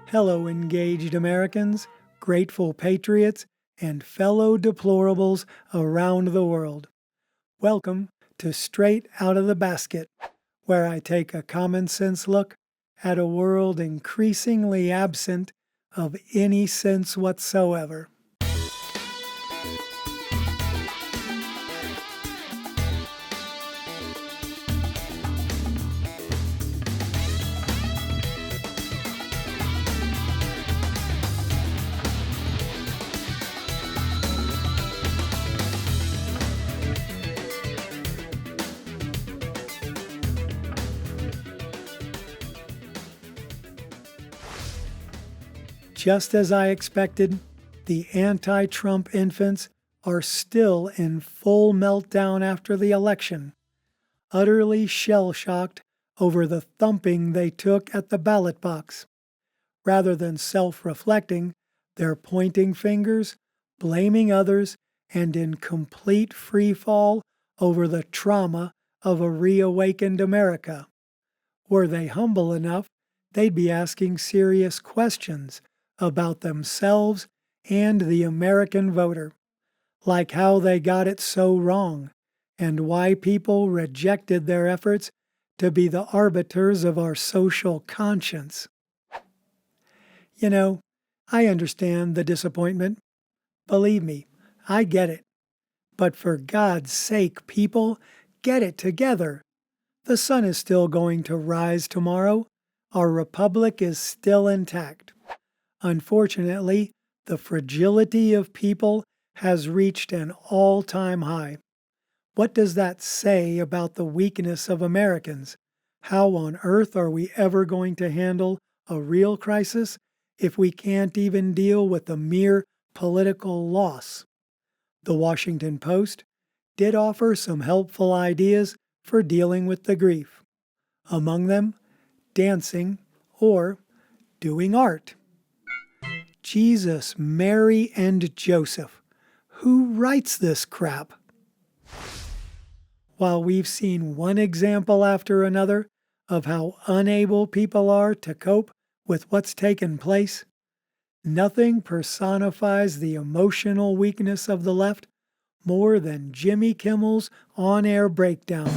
Hello, engaged Americans, grateful patriots, and fellow deplorables around the world. Welcome to Straight Out of the Basket, where I take a common-sense look at a world increasingly absent of any sense whatsoever. Just as I expected, the anti-Trump infants are still in full meltdown after the election, utterly shell-shocked over the thumping they took at the ballot box. Rather than self-reflecting, they're pointing fingers, blaming others, and in complete free-fall over the trauma of a reawakened America. Were they humble enough, they'd be asking serious questions about themselves and the American voter, like how they got it so wrong, and why people rejected their efforts to be the arbiters of our social conscience. You know, I understand the disappointment. Believe me, I get it. But for God's sake, people, get it together. The sun is still going to rise tomorrow. Our republic is still intact. Unfortunately, the fragility of people has reached an all-time high. What does that say about the weakness of Americans? How on earth are we ever going to handle a real crisis if we can't even deal with the mere political loss? The Washington Post did offer some helpful ideas for dealing with the grief. Among them, dancing or doing art. Jesus, Mary, and Joseph. Who writes this crap? While we've seen one example after another of how unable people are to cope with what's taken place, nothing personifies the emotional weakness of the left more than Jimmy Kimmel's on-air breakdown.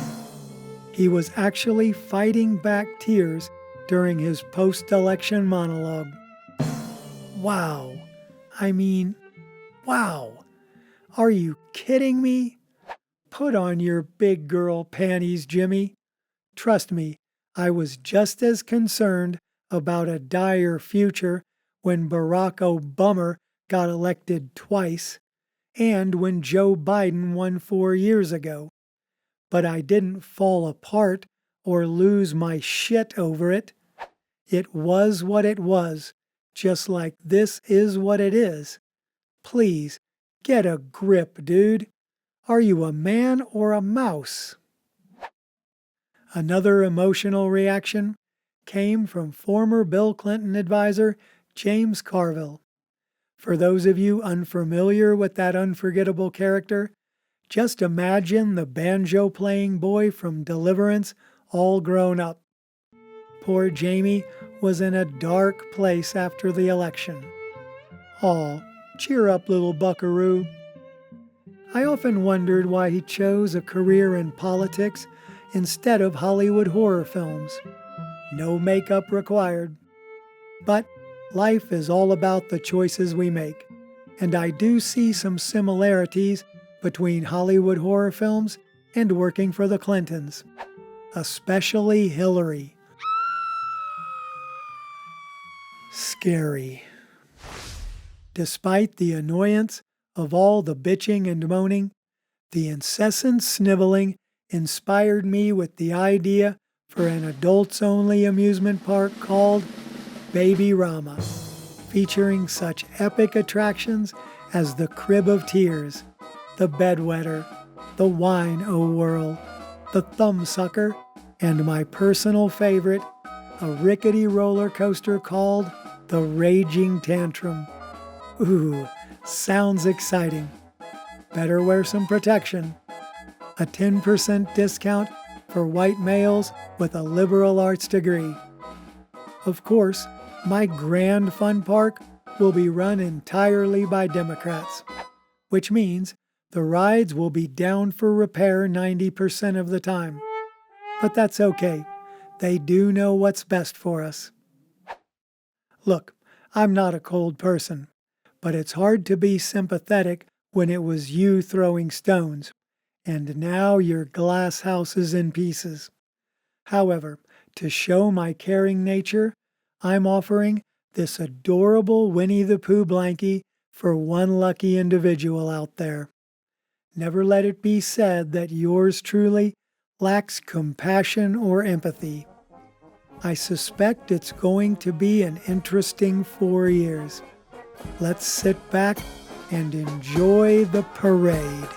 He was actually fighting back tears during his post-election monologue. Wow. I mean, wow. Are you kidding me? Put on your big girl panties, Jimmy. Trust me, I was just as concerned about a dire future when Barack Obama got elected twice and when Joe Biden won 4 years ago. But I didn't fall apart or lose my shit over it. It was what it was. Just like this is what it is. Please, get a grip, dude. Are you a man or a mouse? Another emotional reaction came from former Bill Clinton advisor James Carville. For those of you unfamiliar with that unforgettable character, just imagine the banjo-playing boy from Deliverance all grown up. Poor Jamie was in a dark place after the election. Aw, cheer up, little buckaroo. I often wondered why he chose a career in politics instead of Hollywood horror films. No makeup required. But life is all about the choices we make, and I do see some similarities between Hollywood horror films and working for the Clintons, especially Hillary. Scary. Despite the annoyance of all the bitching and moaning, the incessant sniveling inspired me with the idea for an adults-only amusement park called Baby Rama, featuring such epic attractions as the Crib of Tears, the Bedwetter, the Wine-O-Whirl, the Thumbsucker, and my personal favorite, a rickety roller coaster called the Raging Tantrum. Ooh, sounds exciting. Better wear some protection. A 10% discount for white males with a liberal arts degree. Of course, my grand fun park will be run entirely by Democrats, which means the rides will be down for repair 90% of the time. But that's okay. They do know what's best for us. Look, I'm not a cold person, but it's hard to be sympathetic when it was you throwing stones, and now your glass house is in pieces. However, to show my caring nature, I'm offering this adorable Winnie the Pooh blankie for one lucky individual out there. Never let it be said that yours truly lacks compassion or empathy. I suspect it's going to be an interesting 4 years. Let's sit back and enjoy the parade.